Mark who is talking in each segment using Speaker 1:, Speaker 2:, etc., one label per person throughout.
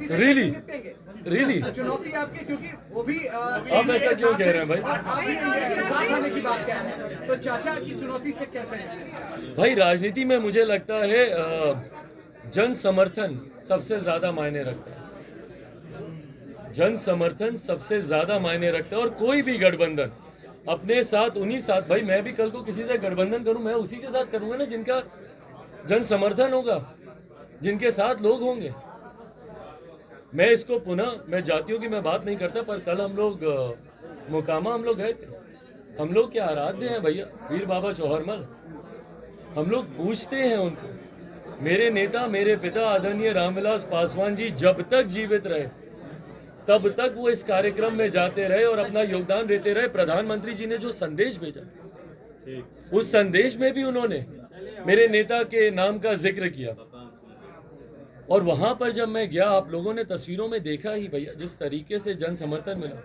Speaker 1: चुनौती से
Speaker 2: Really?
Speaker 1: कैसे निपटेंगे?
Speaker 2: रियली
Speaker 1: चुनौती आपकी, क्योंकि वो भी
Speaker 2: आप ऐसा क्यों कह रहे हैं भाई?
Speaker 1: आप भी इंडिया के साथ आने की बात कह रहे हैं, तो चाचा की चुनौती से कैसे निपटेंगे?
Speaker 2: भाई राजनीति में मुझे लगता है जन समर्थन सबसे ज्यादा मायने रखता है। जन समर्थन सबसे ज्यादा मायने रखता है और कोई भी गठबंधन अपने साथ उन्हीं साथ, भाई मैं भी कल को किसी से गठबंधन करूं, मैं उसी के साथ करूंगा ना जिनका जन समर्थन होगा, जिनके साथ लोग होंगे। मैं इसको पुनः, मैं जातियों की मैं बात नहीं करता, पर कल हम लोग मोकामा हम लोग गए थे। हम लोग क्या आराध्य हैं भैया, वीर बाबा चौहरमल। हम लोग पूछते हैं उनको, मेरे नेता मेरे पिता आदरणीय रामविलास पासवान जी जब तक जीवित रहे तब तक वो इस कार्यक्रम में जाते रहे और अपना योगदान देते रहे। प्रधानमंत्री जी ने जो संदेश भेजा, उस संदेश में भी उन्होंने मेरे नेता के नाम का जिक्र किया। और वहां पर जब मैं गया, आप लोगों ने तस्वीरों में देखा ही भैया, जिस तरीके से जन समर्थन मिला।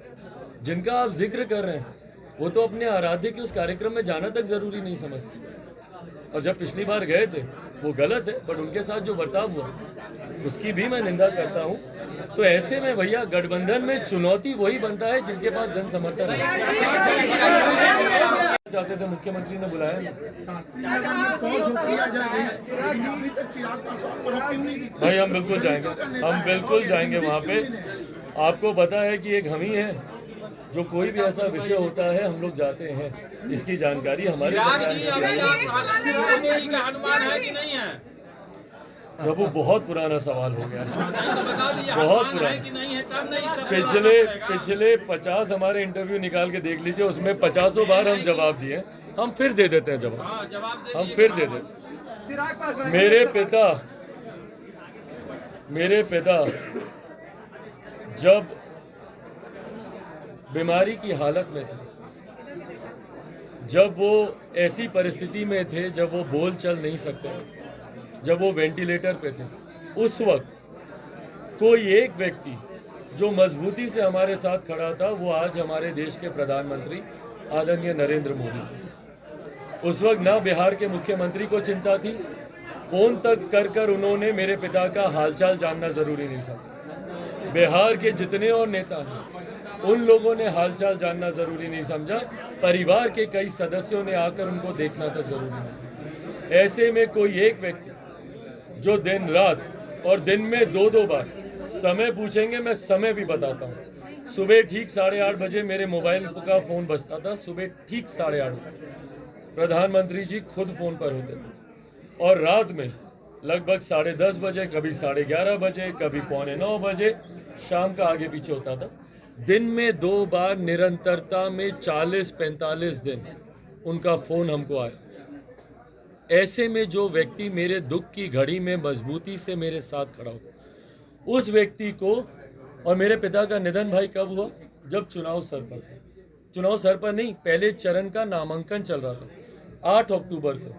Speaker 2: जिनका आप जिक्र कर रहे हैं वो तो अपने आराध्य के उस कार्यक्रम में जाना तक जरूरी नहीं समझते, और जब पिछली बार गए थे वो गलत है, बट उनके साथ जो बर्ताव हुआ उसकी भी मैं निंदा करता हूं। तो ऐसे में भैया गठबंधन में चुनौती वही बनता है जिनके पास जन समर्थन है। चाहते थे, मुख्यमंत्री ने बुलाया भाई, हम बिल्कुल जाएंगे, हम बिल्कुल जाएंगे वहाँ पे। आपको पता है कि एक हम ही है जो कोई भी ऐसा विषय होता है हम लोग जाते हैं, इसकी जानकारी हमारे प्रभु बहुत पुराना सवाल हो गया है, बहुत पुराना। पिछले 50 हमारे इंटरव्यू निकाल के देख लीजिए, उसमें 50 बार हम जवाब दिए। हम फिर दे देते हैं जवाब, हम फिर दे देते हैं। मेरे पिता जब बीमारी की हालत में थे, जब वो ऐसी परिस्थिति में थे जब वो बोल चल नहीं सकते, जब वो वेंटिलेटर पे थे, उस वक्त कोई एक व्यक्ति जो मजबूती से हमारे साथ खड़ा था, वो आज हमारे देश के प्रधानमंत्री आदरणीय नरेंद्र मोदी जी। उस वक्त ना बिहार के मुख्यमंत्री को चिंता थी, फोन तक कर कर उन्होंने मेरे पिता का हालचाल जानना जरूरी नहीं समझा। बिहार के जितने और नेता हैं उन लोगों ने हालचाल जानना जरूरी नहीं समझा, परिवार के कई सदस्यों ने आकर उनको देखना तक जरूरी नहीं समझा। ऐसे में कोई एक व्यक्ति जो दिन रात और दिन में 2-2 बार समय पूछेंगे, मैं समय भी बताता हूँ। सुबह ठीक 8:30 बजे मेरे मोबाइल का फोन बजता था, सुबह ठीक 8:30 बजे प्रधानमंत्री जी खुद फोन पर होते थे, और रात में लगभग 10:30 बजे, कभी 11:30 बजे, कभी 8:45 बजे शाम का आगे पीछे होता था। दिन में 2 बार निरंतरता में 40-45 दिन उनका फोन हमको आया। ऐसे में जो व्यक्ति मेरे दुख की घड़ी में मजबूती से मेरे साथ खड़ा हो, उस व्यक्ति को, और मेरे पिता का निधन भाई कब हुआ? जब चुनाव सर पर था। चुनाव सर पर नहीं, पहले चरण का नामांकन चल रहा था 8 अक्टूबर को,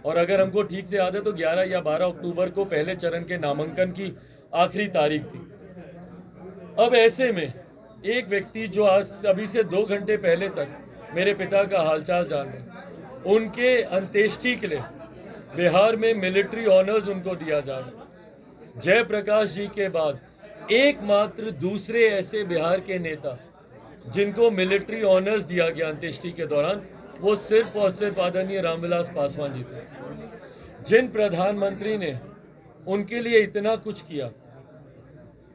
Speaker 2: और अगर हमको ठीक से याद है तो 11 या 12 अक्टूबर को पहले चरण के नामांकन की आखिरी तारीख थी। अब ऐसे में एक व्यक्ति जो आज अभी से 2 घंटे पहले तक मेरे पिता का हालचाल जान रहे, उनके अंत्येष्टि के लिए बिहार में मिलिट्री ऑनर्स उनको दिया जा रहा। जयप्रकाश जी के बाद एकमात्र दूसरे ऐसे बिहार के नेता जिनको मिलिट्री ऑनर्स दिया गया अंत्येष्टि के दौरान, वो सिर्फ और सिर्फ आदरणीय रामविलास पासवान जी थे। जिन प्रधानमंत्री ने उनके लिए इतना कुछ किया,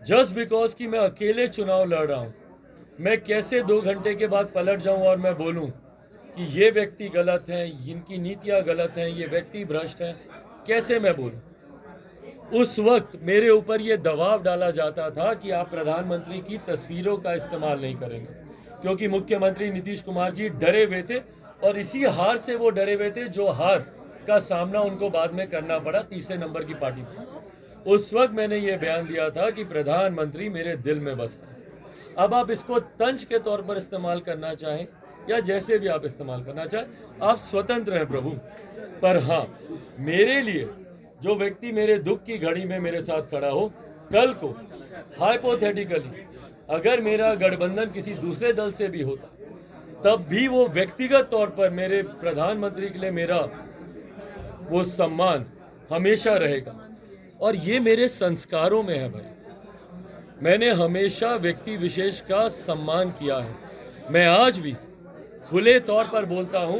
Speaker 2: जस्ट बिकॉज कि मैं अकेले चुनाव लड़ रहा हूं, मैं कैसे 2 घंटे के बाद पलट जाऊं और मैं बोलूं कि ये व्यक्ति गलत हैं, इनकी नीतियां गलत हैं, ये व्यक्ति भ्रष्ट हैं? कैसे मैं बोलूं? उस वक्त मेरे ऊपर ये दबाव डाला जाता था कि आप प्रधानमंत्री की तस्वीरों का इस्तेमाल नहीं करेंगे, क्योंकि मुख्यमंत्री नीतीश कुमार जी डरे हुए थे, और इसी हार से वो डरे हुए थे जो हार का सामना उनको बाद में करना पड़ा तीसरे नंबर की पार्टी पर। उस वक्त मैंने ये बयान दिया था कि प्रधानमंत्री मेरे दिल में बसता है। अब आप इसको तंज के तौर पर इस्तेमाल करना चाहें या जैसे भी आप इस्तेमाल करना चाहें, आप स्वतंत्र हैं प्रभु। पर हाँ, मेरे लिए जो व्यक्ति मेरे दुख की घड़ी में मेरे साथ खड़ा हो, कल को हाइपोथेटिकली अगर मेरा गठबंधन किसी दूसरे दल से भी होता, तब भी वो व्यक्तिगत तौर पर मेरे प्रधानमंत्री के लिए मेरा वो सम्मान हमेशा रहेगा, और ये मेरे संस्कारों में है भाई। मैंने हमेशा व्यक्ति विशेष का सम्मान किया है। मैं आज भी खुले तौर पर बोलता हूं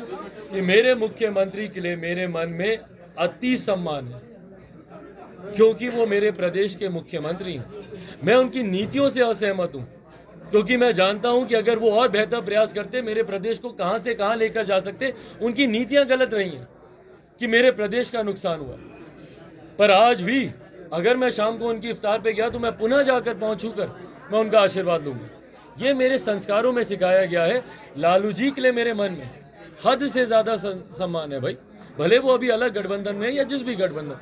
Speaker 2: कि मेरे मुख्यमंत्री के लिए मेरे मन में अति सम्मान है, क्योंकि वो मेरे प्रदेश के मुख्यमंत्री हैं। मैं उनकी नीतियों से असहमत हूं, क्योंकि मैं जानता हूं कि अगर वो और बेहतर प्रयास करते, मेरे प्रदेश को कहां से कहां लेकर जा सकते। उनकी नीतियां गलत रही हैं कि मेरे प्रदेश का नुकसान हुआ। पर आज भी अगर मैं शाम को उनकी इफ्तार पे गया तो मैं पुनः जाकर पहुंचूकर मैं उनका आशीर्वाद लूंगा। ये मेरे संस्कारों में सिखाया गया है। लालू जी के लिए मेरे मन में हद से ज्यादा सम्मान है भाई, भले वो अभी अलग गठबंधन में या जिस भी गठबंधन,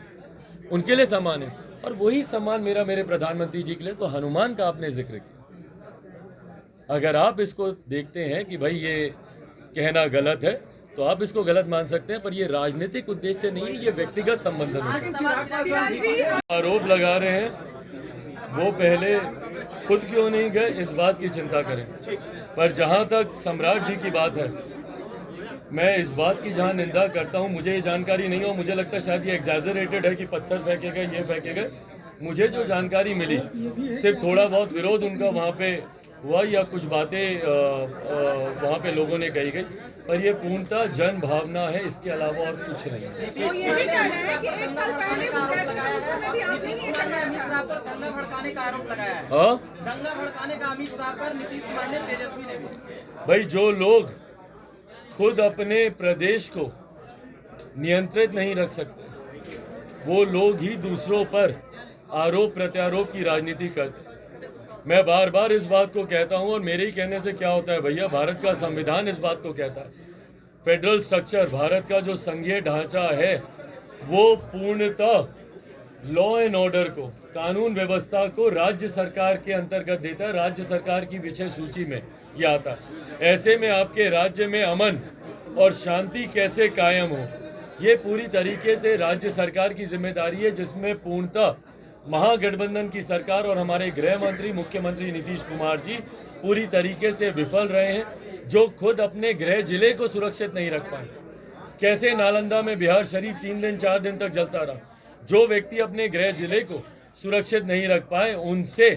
Speaker 2: उनके लिए सम्मान है। और वही सम्मान मेरा मेरे प्रधानमंत्री जी के लिए। तो हनुमान का आपने जिक्र किया, अगर आप इसको देखते हैं कि भाई ये कहना गलत है तो आप इसको गलत मान सकते हैं, पर ये राजनीतिक उद्देश्य से नहीं है, ये व्यक्तिगत संबंधन है। आरोप लगा रहे हैं वो पहले खुद क्यों नहीं गए इस बात की चिंता करें। पर जहां तक सम्राट जी की बात है, मैं इस बात की जहां निंदा करता हूं, मुझे ये जानकारी नहीं हो, मुझे लगता है शायद ये एग्जैजरेटेड है कि पत्थर फेंके गए, ये फेंके गए। मुझे जो जानकारी मिली सिर्फ थोड़ा बहुत विरोध उनका वहां पे हुआ या कुछ बातें वहां पे लोगों ने कही गई, पर ये पूर्णतः जन भावना है, इसके अलावा और कुछ नहीं है।
Speaker 3: वो ये भी कह रहे हैं कि 1 साल पहले दंगा भड़काने का आरोप लगाया है।
Speaker 2: हाँ,
Speaker 3: दंगा भड़काने का अमित शाह पर नीतीश कुमार ने, तेजस्वी ने भी।
Speaker 2: भाई जो लोग खुद अपने प्रदेश को नियंत्रित नहीं रख सकते, वो लोग ही दूसरों पर आरोप प्रत्यारोप की राजनीति करते। मैं बार बार इस बात को कहता हूं, और मेरे ही कहने से क्या होता है भैया, भारत का संविधान इस बात को कहता है। फेडरल स्ट्रक्चर, भारत का जो संघीय ढांचा है, वो पूर्णतः लॉ एंड ऑर्डर को, कानून व्यवस्था को राज्य सरकार के अंतर्गत देता है। राज्य सरकार की विषय सूची में यह आता है। ऐसे में आपके राज्य में अमन और शांति कैसे कायम हो, ये पूरी तरीके से राज्य सरकार की जिम्मेदारी है, जिसमें पूर्णतः महागठबंधन की सरकार और हमारे गृह मंत्री मुख्यमंत्री नीतीश कुमार जी पूरी तरीके से विफल रहे हैं, जो खुद अपने गृह जिले को सुरक्षित नहीं रख पाए। कैसे नालंदा में बिहार शरीफ 3 दिन 4 दिन तक जलता रहा। जो व्यक्ति अपने गृह जिले को सुरक्षित नहीं रख पाए, उनसे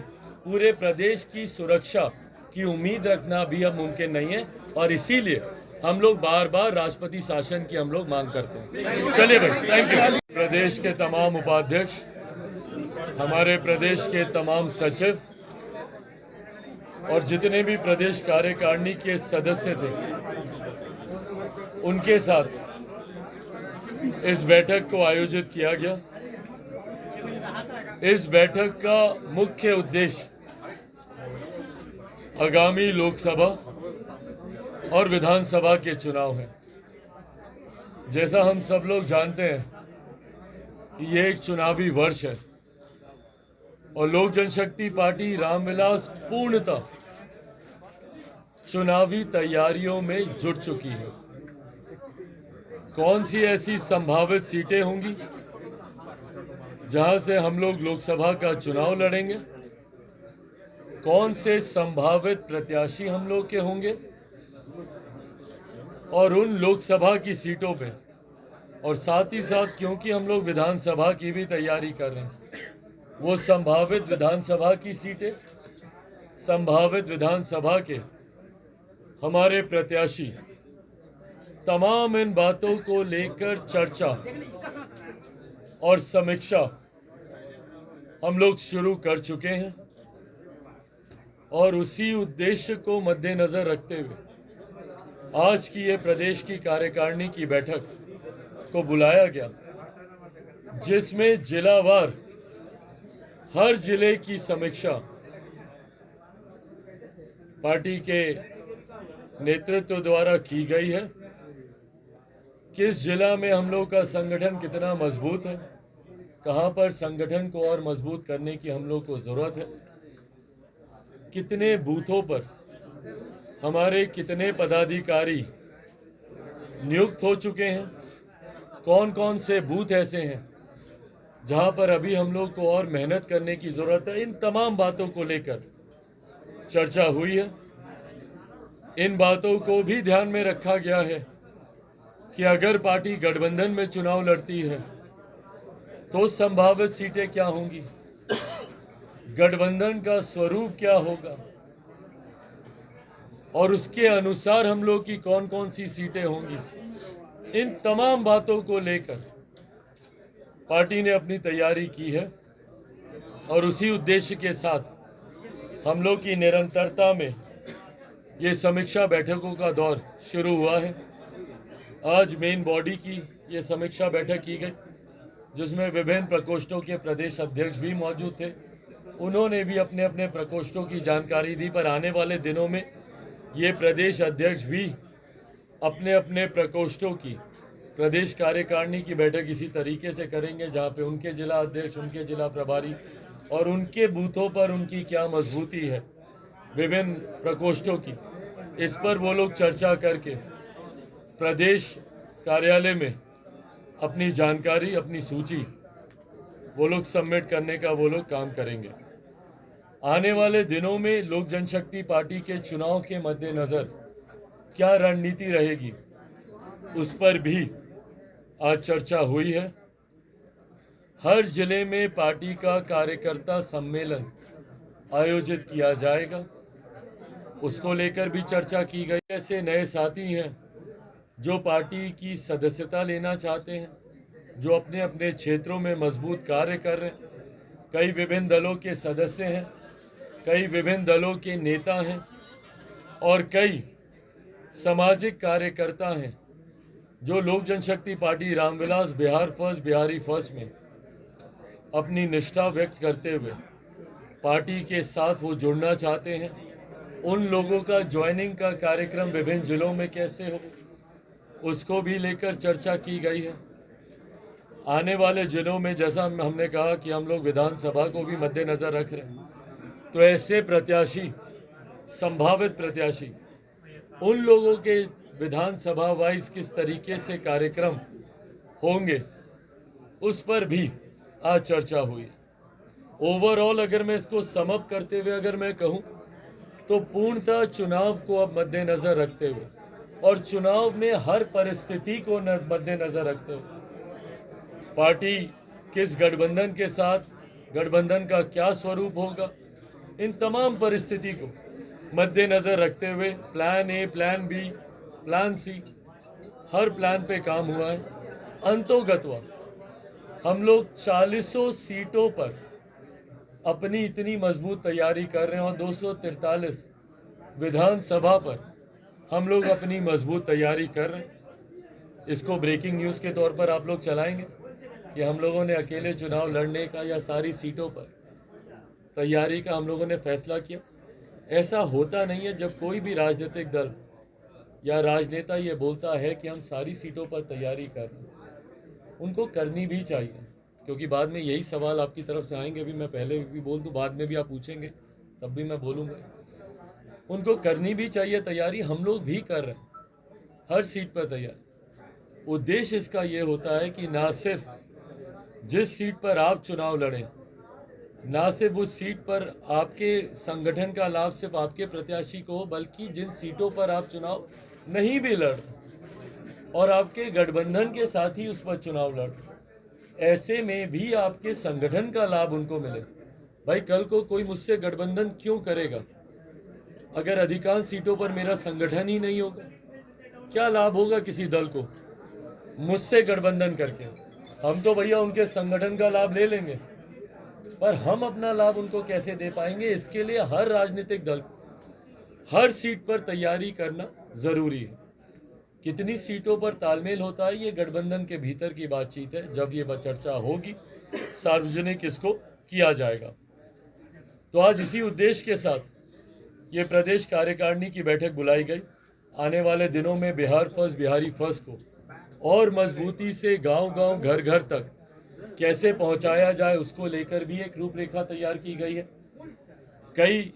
Speaker 2: पूरे प्रदेश की सुरक्षा की उम्मीद रखना भी अब मुमकिन नहीं है। और इसीलिए हम लोग बार बार राष्ट्रपति शासन की हम लोग मांग करते हैं। चलिए भाई, थैंक यू। प्रदेश के तमाम उपाध्यक्ष, हमारे प्रदेश के तमाम सचिव और जितने भी प्रदेश कार्यकारिणी के सदस्य थे, उनके साथ इस बैठक को आयोजित किया गया। इस बैठक का मुख्य उद्देश्य आगामी लोकसभा और विधानसभा के चुनाव है। जैसा हम सब लोग जानते हैं कि ये एक चुनावी वर्ष है और लोक जनशक्ति पार्टी रामविलास पूर्णतः चुनावी तैयारियों में जुट चुकी है। कौन सी ऐसी संभावित सीटें होंगी जहां से हम लोग लोकसभा का चुनाव लड़ेंगे, कौन से संभावित प्रत्याशी हम लोग के होंगे, और उन लोकसभा की सीटों पे, और साथ ही साथ क्योंकि हम लोग विधानसभा की भी तैयारी कर रहे हैं, वो संभावित विधानसभा की सीटें, संभावित विधानसभा के हमारे प्रत्याशी, तमाम इन बातों को लेकर चर्चा और समीक्षा हम लोग शुरू कर चुके हैं। और उसी उद्देश्य को मद्देनजर रखते हुए आज की ये प्रदेश की कार्यकारिणी की बैठक को बुलाया गया, जिसमें जिलावार हर जिले की समीक्षा पार्टी के नेतृत्व द्वारा की गई है। किस जिला में हम लोग का संगठन कितना मजबूत है, कहां पर संगठन को और मजबूत करने की हम लोग को जरूरत है, कितने बूथों पर हमारे कितने पदाधिकारी नियुक्त हो चुके हैं, कौन कौन से बूथ ऐसे हैं जहां पर अभी हम लोग को और मेहनत करने की जरूरत है। इन तमाम बातों को लेकर चर्चा हुई है। इन बातों को भी ध्यान में रखा गया है कि अगर पार्टी गठबंधन में चुनाव लड़ती है तो संभावित सीटें क्या होंगी। गठबंधन का स्वरूप क्या होगा और उसके अनुसार हम लोग की कौन कौन सी सीटें होंगी, इन तमाम बातों को लेकर पार्टी ने अपनी तैयारी की है और उसी उद्देश्य के साथ हम लोग की निरंतरता में ये समीक्षा बैठकों का दौर शुरू हुआ है। आज मेन बॉडी की ये समीक्षा बैठक की गई, जिसमें विभिन्न प्रकोष्ठों के प्रदेश अध्यक्ष भी मौजूद थे। उन्होंने भी अपने अपने प्रकोष्ठों की जानकारी दी, पर आने वाले दिनों में ये प्रदेश अध्यक्ष भी अपने अपने प्रकोष्ठों की प्रदेश कार्यकारिणी की बैठक इसी तरीके से करेंगे, जहाँ पे उनके जिला अध्यक्ष, उनके जिला प्रभारी और उनके बूथों पर उनकी क्या मजबूती है विभिन्न प्रकोष्ठों की, इस पर वो लोग चर्चा करके प्रदेश कार्यालय में अपनी जानकारी, अपनी सूची वो लोग सबमिट करने का वो लोग काम करेंगे। आने वाले दिनों में लोक जनशक्ति पार्टी के चुनाव के मद्देनज़र क्या रणनीति रहेगी, उस पर भी आज चर्चा हुई है। हर जिले में पार्टी का कार्यकर्ता सम्मेलन आयोजित किया जाएगा, उसको लेकर भी चर्चा की गई। ऐसे नए साथी हैं जो पार्टी की सदस्यता लेना चाहते हैं, जो अपने अपने क्षेत्रों में मजबूत कार्य कर रहे हैं। कई विभिन्न दलों के सदस्य हैं, कई विभिन्न दलों के नेता हैं और कई सामाजिक कार्यकर्ता हैं जो Lok Janshakti Party Ramvilas Bihar first, Bihari first में अपनी निष्ठा व्यक्त करते हुए पार्टी के साथ वो जुड़ना चाहते हैं। उन लोगों का ज्वाइनिंग का कार्यक्रम विभिन्न जिलों में कैसे हो, उसको भी लेकर चर्चा की गई है। आने वाले जिलों में जैसा हमने कहा कि हम लोग विधानसभा को भी मद्देनज़र रख रहे हैं, तो ऐसे प्रत्याशी, संभावित प्रत्याशी, उन लोगों के विधानसभा वाइज किस तरीके से कार्यक्रम होंगे, उस पर भी आज चर्चा हुई। ओवरऑल अगर मैं इसको सम अप करते हुए अगर मैं कहूं, तो पूर्णतः चुनाव को अब मद्देनज़र रखते हुए और चुनाव में हर परिस्थिति को मद्देनज़र रखते हुए पार्टी किस गठबंधन के साथ, गठबंधन का क्या स्वरूप होगा, इन तमाम परिस्थिति को मद्देनज़र रखते हुए plan A, plan B, plan C, हर प्लान पे काम हुआ है। अंतोगत्वा हम लोग 40 सीटों पर अपनी इतनी मजबूत तैयारी कर रहे हैं और 243 विधानसभा पर हम लोग अपनी मजबूत तैयारी कर रहे हैं। इसको ब्रेकिंग न्यूज़ के तौर पर आप लोग चलाएंगे कि हम लोगों ने अकेले चुनाव लड़ने का या सारी सीटों पर तैयारी का हम लोगों ने फैसला किया। ऐसा होता नहीं है। जब कोई भी राजनीतिक दल या राजनेता ये बोलता है कि हम सारी सीटों पर तैयारी कर रहे हैं, उनको करनी भी चाहिए, क्योंकि बाद में यही सवाल आपकी तरफ से आएंगे। भी मैं पहले भी बोल दूं, बाद में भी आप पूछेंगे तब भी मैं बोलूँगा। उनको करनी भी चाहिए तैयारी, हम लोग भी कर रहे हैं हर सीट पर तैयारी। उद्देश्य इसका ये होता है कि ना सिर्फ जिस सीट पर आप चुनाव लड़ें, ना सिर्फ उस सीट पर आपके संगठन का लाभ सिर्फ आपके प्रत्याशी को हो, बल्कि जिन सीटों पर आप चुनाव नहीं भी लड़ और आपके गठबंधन के साथ ही उस पर चुनाव लड़, ऐसे में भी आपके संगठन का लाभ उनको मिले। भाई कल को कोई मुझसे गठबंधन क्यों करेगा अगर अधिकांश सीटों पर मेरा संगठन ही नहीं होगा? क्या लाभ होगा किसी दल को मुझसे गठबंधन करके? हम तो भैया उनके संगठन का लाभ ले लेंगे, पर हम अपना लाभ उनको कैसे दे पाएंगे? इसके लिए हर राजनीतिक दल को हर सीट पर तैयारी करना जरूरी है। कितनी सीटों पर तालमेल होता है, ये गठबंधन के भीतर की बातचीत है। जब ये चर्चा होगी, सार्वजनिक इसको किया जाएगा। तो आज इसी उद्देश्य के साथ ये प्रदेश कार्यकारिणी की बैठक बुलाई गई। आने वाले दिनों में बिहार फर्स्ट, बिहारी फर्स्ट को और मजबूती से गांव-गांव, घर-घर तक कैसे पहुंचाया जाए, उसको लेकर भी एक रूपरेखा तैयार की गई है। कई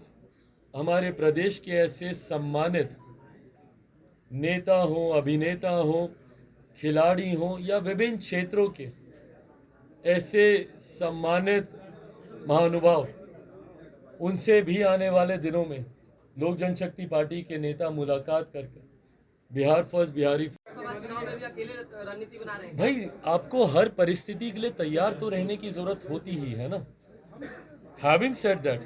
Speaker 2: हमारे प्रदेश के ऐसे सम्मानित नेता हों, अभिनेता हों, खिलाड़ी हों या विभिन्न क्षेत्रों के ऐसे सम्मानित महानुभाव, उनसे भी आने वाले दिनों में लोक जनशक्ति पार्टी के नेता मुलाकात करके बिहार फर्स्ट, बिहारी
Speaker 3: चुनाव में भी अकेले रणनीति बना रहे हैं।
Speaker 2: भाई आपको हर परिस्थिति के लिए तैयार तो रहने की जरूरत होती ही है ना। हैविंग सेड दैट,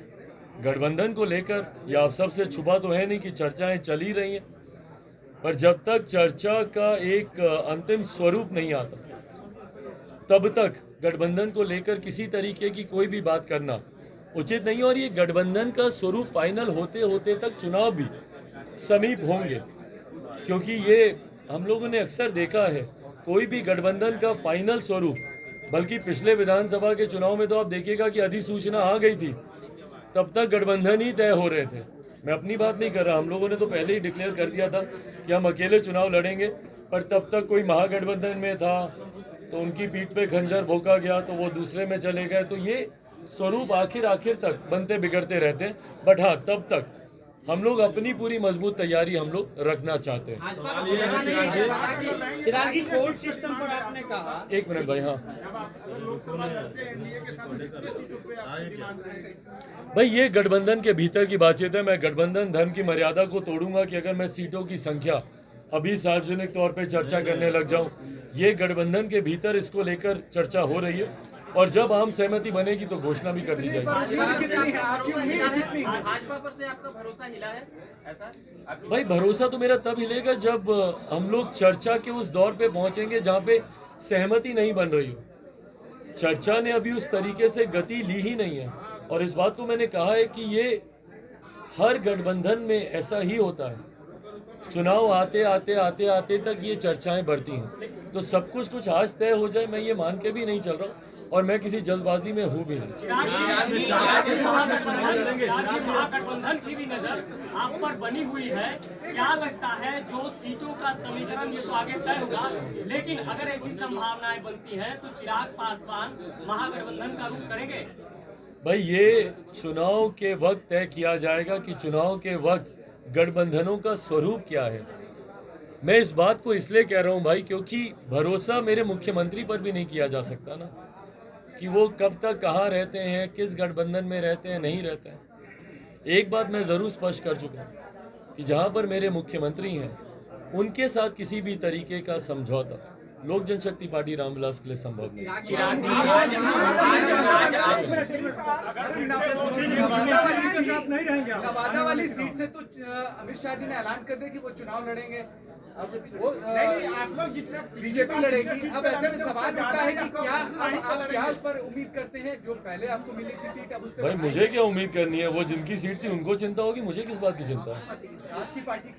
Speaker 2: गठबंधन को लेकर ये आप सबसे छुपा तो है नहीं कि चर्चाएं चल ही रही हैं, पर जब तक चर्चा का एक अंतिम स्वरूप नहीं आता तब तक गठबंधन को लेकर किसी तरीके की कोई भी बात करना उचित नहीं है। और ये गठबंधन का स्वरूप फाइनल होते होते तक चुनाव भी समीप होंगे, क्योंकि ये हम लोगों ने अक्सर देखा है कोई भी गठबंधन का फाइनल स्वरूप, बल्कि पिछले विधानसभा के चुनाव में तो आप देखिएगा कि अधिसूचना आ गई थी तब तक गठबंधन ही तय हो रहे थे। मैं अपनी बात नहीं कर रहा, हम लोगों ने तो पहले ही डिक्लेयर कर दिया था कि हम अकेले चुनाव लड़ेंगे, पर तब तक कोई महागठबंधन में था तो उनकी पीठ पे खंजर भोंका गया तो वो दूसरे में चले गए। तो ये स्वरूप आखिर तक बनते बिगड़ते रहते हैं। बट हाँ, तब तक हम लोग अपनी पूरी मजबूत तैयारी हम लोग रखना चाहते हैं।
Speaker 3: चिरागी कोर्ट सिस्टम पर आपने कहा,
Speaker 2: एक मिनट भाई, हाँ भाई, ये गठबंधन के भीतर की बातचीत है। मैं गठबंधन धर्म की मर्यादा को तोड़ूंगा कि अगर मैं सीटों की संख्या अभी सार्वजनिक तौर पे चर्चा करने लग जाऊं। ये गठबंधन के भीतर इसको लेकर चर्चा हो रही है और जब आम सहमति बनेगी तो घोषणा भी कर दी जाएगी।
Speaker 3: भाजपा पर से आपका भरोसा हिला है ऐसा?
Speaker 2: भाई, भरोसा तो मेरा तब हिलेगा जब हम लोग चर्चा के उस दौर पे पहुंचेंगे जहां पे सहमति नहीं बन रही हो। चर्चा ने अभी उस तरीके से गति ली ही नहीं है और इस बात को मैंने कहा है कि ये हर गठबंधन में ऐसा ही होता है। चुनाव आते तक ये चर्चाएं बढ़ती हैं। तो सब कुछ आज तय हो जाए, मैं ये मान के भी नहीं चल रहा और मैं किसी जल्दबाजी में हूँ भी नहीं।
Speaker 4: महागठबंधन की भी नजर आप पर बनी हुई है। क्या लगता है जो सीटों का समीकरण ये तो आगे तय होगा, लेकिन अगर ऐसी संभावनाएं बनती हैं तो चिराग पासवान महागठबंधन का रुख करेंगे?
Speaker 2: भाई, ये चुनाव के वक्त तय किया जाएगा कि चुनाव के वक्त गठबंधनों का स्वरूप क्या है। मैं इस बात को इसलिए कह रहा हूं भाई, क्योंकि भरोसा मेरे मुख्यमंत्री पर भी नहीं किया जा सकता ना कि वो कब तक कहाँ रहते हैं, किस गठबंधन में रहते हैं, नहीं रहते हैं। एक बात मैं जरूर स्पष्ट कर चुका हूं कि जहां पर मेरे मुख्यमंत्री हैं उनके साथ किसी भी तरीके का समझौता लोक जनशक्ति पार्टी रामविलास के लिए संभव नहीं।
Speaker 1: नवादा वाली सीट से तो अमित शाह जी ने ऐलान कर दिया कि वो चुनाव लड़ेंगे। अब वो आप लोग जितना बीजेपी लड़ेगी। अब ऐसे में सवाल उठता है कि क्या आप क्या उस पर उम्मीद करते हैं जो पहले आपको मिली थी सीट, अब उससे?
Speaker 2: भाई, मुझे क्या उम्मीद करनी है? वो जिनकी सीट थी उनको चिंता होगी, मुझे किस बात की चिंता है?
Speaker 1: आपकी पार्टी की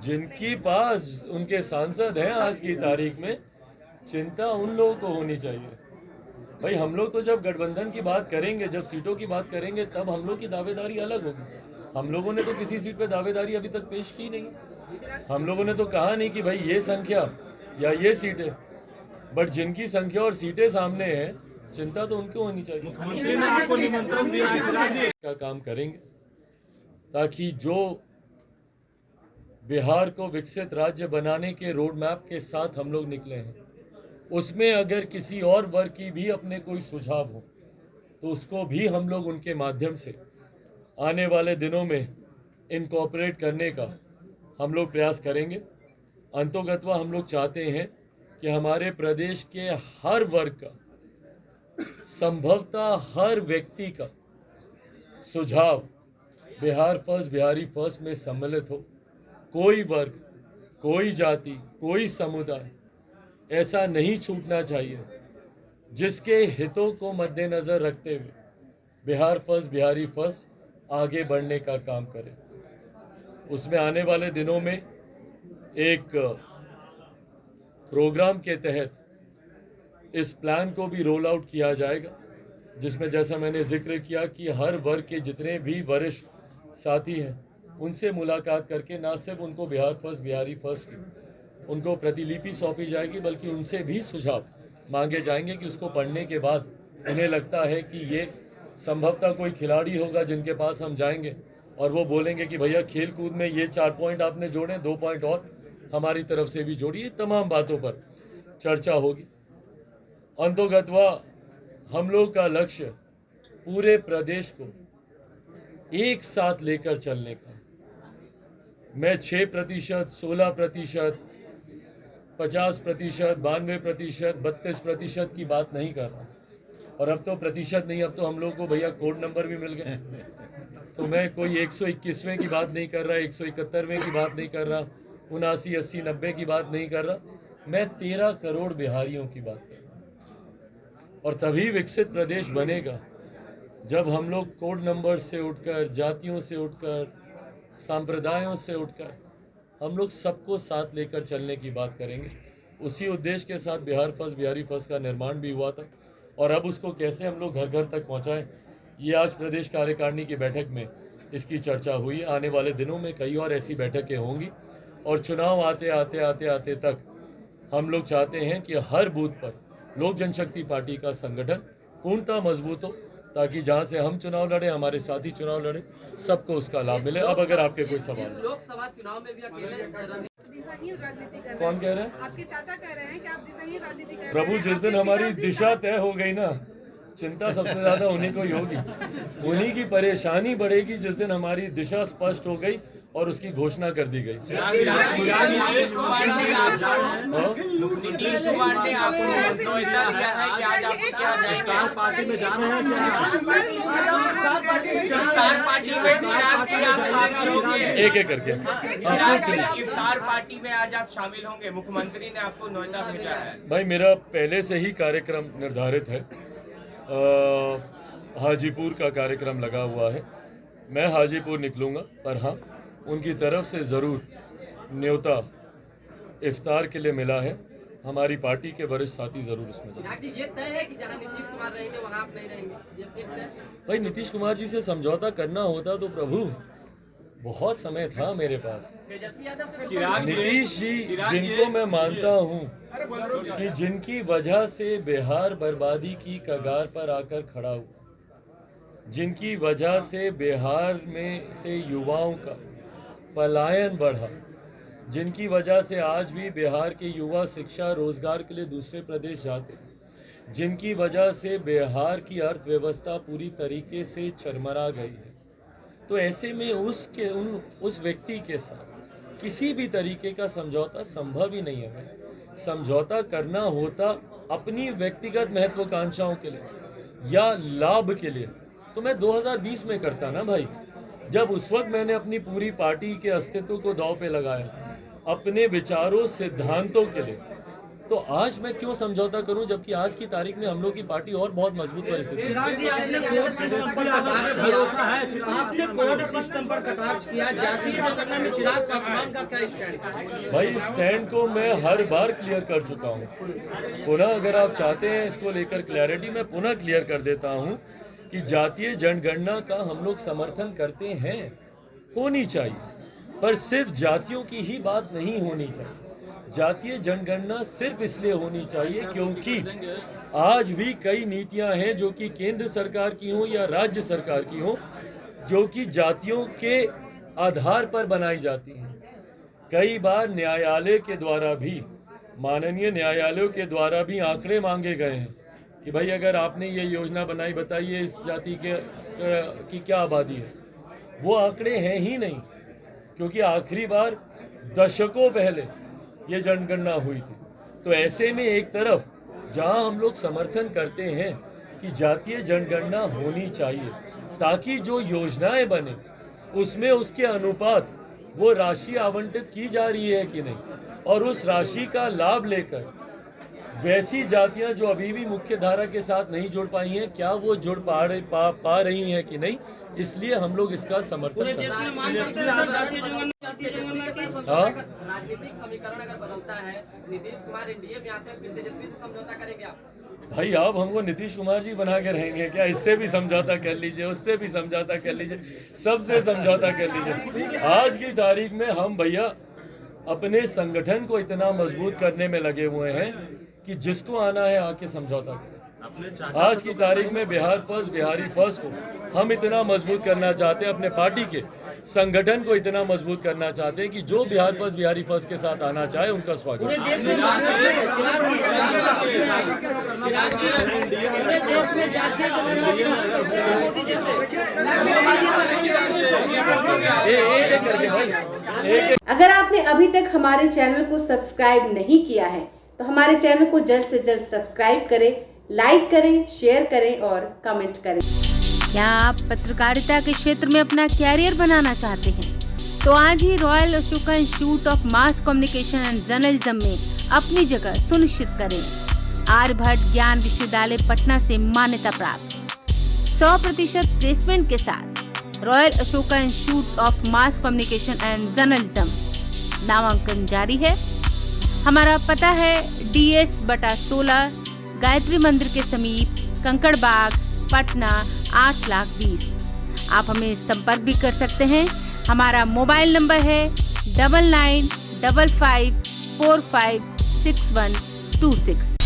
Speaker 2: जिनकी पास उनके सांसद हैं आज की तारीख में, चिंता उन लोगों को होनी चाहिए। भाई, हम लोग तो जब गठबंधन की बात करेंगे, जब सीटों की बात करेंगे, तब हम लोग की दावेदारी अलग होगी। हम लोगों ने तो किसी सीट पे दावेदारी अभी तक पेश की नहीं। हम लोगों ने तो कहा नहीं कि भाई ये संख्या या ये सीटें, बट जिनकी संख्या और सीटें सामने है, चिंता तो उनको होनी चाहिए।
Speaker 1: मुख्यमंत्री ने आपको निमंत्रण दिया
Speaker 2: का काम करेंगे ताकि जो बिहार को विकसित राज्य बनाने के रोड मैप के साथ हम लोग निकले हैं, उसमें अगर किसी और वर्ग की भी अपने कोई सुझाव हो तो उसको भी हम लोग उनके माध्यम से आने वाले दिनों में इनकॉर्पोरेट करने का हम लोग प्रयास करेंगे। अंतोगत्वा हम लोग चाहते हैं कि हमारे प्रदेश के हर वर्ग का, संभवतः हर व्यक्ति का सुझाव बिहार फर्स्ट, बिहारी फर्स्ट में सम्मिलित हो। कोई वर्ग, कोई जाति, कोई समुदाय ऐसा नहीं छूटना चाहिए जिसके हितों को मद्देनजर रखते हुए बिहार फर्स्ट, बिहारी फर्स्ट आगे बढ़ने का काम करे। उसमें आने वाले दिनों में एक प्रोग्राम के तहत इस प्लान को भी रोल आउट किया जाएगा, जिसमें जैसा मैंने जिक्र किया कि हर वर्ग के जितने भी वरिष्ठ साथी हैं उनसे मुलाकात करके न सिर्फ उनको बिहार फर्स्ट, बिहारी फर्स्ट की उनको प्रतिलिपि सौंपी जाएगी, बल्कि उनसे भी सुझाव मांगे जाएंगे कि उसको पढ़ने के बाद उन्हें लगता है कि ये संभवतः कोई खिलाड़ी होगा जिनके पास हम जाएंगे और वो बोलेंगे कि भैया खेल कूद में ये 4 पॉइंट आपने जोड़े, 2 पॉइंट और हमारी तरफ से भी जोड़िए। तमाम बातों पर चर्चा होगी। अंतोगत्वा हम लोग का लक्ष्य पूरे प्रदेश को एक साथ लेकर चलने का। मैं 6%, 16%, 50%, 92%, 32% की बात नहीं कर रहा। और अब तो प्रतिशत नहीं, अब तो हम लोग को भैया कोड नंबर भी मिल गए। तो मैं कोई 121वें की बात नहीं कर रहा, 171वें की बात नहीं कर रहा, 79, 80, 90 की बात नहीं कर रहा, मैं 13 करोड़ बिहारियों की बात कर रहा हूँ। और तभी विकसित प्रदेश बनेगा जब हम लोग कोड नंबर से उठकर, जातियों से उठकर, संप्रदायों से उठकर हम लोग सबको साथ लेकर चलने की बात करेंगे। उसी उद्देश्य के साथ बिहार फर्स्ट, बिहारी फर्स्ट का निर्माण भी हुआ था और अब उसको कैसे हम लोग घर घर तक पहुंचाएं, ये आज प्रदेश कार्यकारिणी की बैठक में इसकी चर्चा हुई। आने वाले दिनों में कई और ऐसी बैठकें होंगी और चुनाव आते तक हम लोग चाहते हैं कि हर बूथ पर लोक जनशक्ति पार्टी का संगठन पूर्णतः मजबूत हो, ताकि जहां से हम चुनाव लड़े, हमारे साथी चुनाव लड़े, सबको उसका लाभ मिले। अब अगर आपके कोई सवाल है।
Speaker 3: लोकसभा चुनाव में भी अकेले
Speaker 5: दिशाहीन राजनीति कर रहे हैं।
Speaker 2: कौन कह रहे हैं?
Speaker 5: आपके चाचा कह रहे हैं कि आप दिशाहीन राजनीति कर रहे हैं।
Speaker 2: प्रभु, जिस दिन हमारी दिशा तय हो गई ना, चिंता सबसे ज्यादा उन्हीं को ही होगी। उन्हीं की परेशानी बढ़ेगी जिस दिन हमारी दिशा स्पष्ट हो गई और उसकी घोषणा कर दी गई।
Speaker 6: पार्टी में जा रहे हैं
Speaker 2: एक एक करके
Speaker 7: इफ्तार पार्टी में आज आप शामिल होंगे, मुख्यमंत्री ने आपको नोएडा भेजा है।
Speaker 2: भाई, मेरा पहले से ही कार्यक्रम निर्धारित है। हाजीपुर का कार्यक्रम लगा हुआ है, मैं हाजीपुर निकलूंगा, पर हाँ, उनकी तरफ से ज़रूर न्योता इफ्तार के लिए मिला है। हमारी पार्टी के वरिष्ठ साथी ज़रूर उसमें जाएंगे।
Speaker 3: ये तय है कि जहां नीतीश कुमार रहेंगे वहां आप नहीं रहेंगे, ये फिक्स है?
Speaker 2: भाई, नीतीश कुमार जी से समझौता करना होता तो प्रभु बहुत समय था मेरे पास।
Speaker 3: तेजस्वी यादव से
Speaker 2: नीतीश जी, जिनको मैं मानता हूँ कि जिनकी वजह से बिहार बर्बादी की कगार पर आकर खड़ा हुआ, जिनकी वजह से बिहार में से युवाओं का पलायन बढ़ा, जिनकी वजह से आज भी बिहार के युवा शिक्षा रोजगार के लिए दूसरे प्रदेश जाते, जिनकी वजह से बिहार की अर्थव्यवस्था पूरी तरीके से चरमरा गई है, तो ऐसे में उस व्यक्ति के साथ किसी भी तरीके का समझौता संभव ही नहीं है। समझौता करना होता अपनी व्यक्तिगत महत्वाकांक्षाओं के लिए या लाभ के लिए तो मैं 2020 में करता ना भाई, जब उस वक्त मैंने अपनी पूरी पार्टी के अस्तित्व को दांव पे लगाया अपने विचारों सिद्धांतों के लिए। तो आज मैं क्यों समझौता करूं, जबकि आज की तारीख में हम लोग की पार्टी और बहुत मजबूत परिस्थिति है। भाई, स्टैंड को मैं हर बार क्लियर कर चुका हूं। पुनः अगर आप चाहते हैं इसको लेकर क्लैरिटी, मैं पुनः क्लियर कर देता हूं कि जातीय जनगणना का हम लोग समर्थन करते हैं, होनी चाहिए, पर सिर्फ जातियों की ही बात नहीं होनी चाहिए। जातीय जनगणना सिर्फ इसलिए होनी चाहिए क्योंकि आज भी कई नीतियां हैं जो कि केंद्र सरकार की हो या राज्य सरकार की हो, जो कि जातियों के आधार पर बनाई जाती हैं। कई बार न्यायालय के द्वारा भी, माननीय न्यायालयों के द्वारा भी आंकड़े मांगे गए हैं कि भाई अगर आपने ये योजना बनाई, बताइए इस जाति की क्या आबादी है। वो आंकड़े हैं ही नहीं, क्योंकि आखिरी बार दशकों पहले ये जनगणना हुई थी। तो ऐसे में एक तरफ जहां हम लोग समर्थन करते हैं कि जातीय जनगणना होनी चाहिए ताकि जो योजनाएं बने उसमें उसके अनुपात वो राशि आवंटित की जा रही है कि नहीं, और उस राशि का लाभ लेकर वैसी जातियां जो अभी भी मुख्य धारा के साथ नहीं जुड़ पाई हैं, क्या वो जुड़ पा रही हैं कि नहीं, इसलिए हम लोग इसका समर्थन करते हैं।
Speaker 3: राजनीतिक समीकरण अगर बदलता है, नीतीश कुमार एनडीए में आते हैं, फिर तेजस्वी से समझौता करेंगे आप?
Speaker 2: भाई, आप हमको नीतीश कुमार जी बना के रहेंगे क्या? इससे भी समझौता कर लीजिए, उससे भी समझौता कर लीजिए, सबसे समझौता कर लीजिए। आज की तारीख में हम भैया अपने संगठन को इतना मजबूत करने में लगे हुए हैं कि जिसको आना है आके समझौता करें। आज की तारीख में बिहार फर्स्ट, बिहारी फर्स्ट को हम इतना मजबूत करना चाहते हैं, अपने पार्टी के संगठन को इतना मजबूत करना चाहते हैं कि जो बिहार फर्स्ट, बिहारी फर्स्ट के साथ आना चाहे उनका स्वागत। एक करके भाई,
Speaker 8: अगर आपने अभी तक हमारे चैनल को सब्सक्राइब नहीं किया है तो हमारे चैनल को जल्द से जल्द सब्सक्राइब करें, लाइक करें, शेयर करें और कमेंट करें।
Speaker 9: क्या आप पत्रकारिता के क्षेत्र में अपना कैरियर बनाना चाहते हैं? तो आज ही Royal Ashoka Institute of Mass Communication and Journalism में अपनी जगह सुनिश्चित करें। आर्यभट्ट ज्ञान विश्वविद्यालय पटना से मान्यता प्राप्त 100% प्लेसमेंट के साथ royal Ashoka Institute of Mass Communication and journalism नामांकन जारी है। हमारा पता है DS/16 गायत्री मंदिर के समीप, कंकड़ बाग, पटना 8,20,000। आप हमें संपर्क भी कर सकते हैं। हमारा मोबाइल नंबर है 9955456126।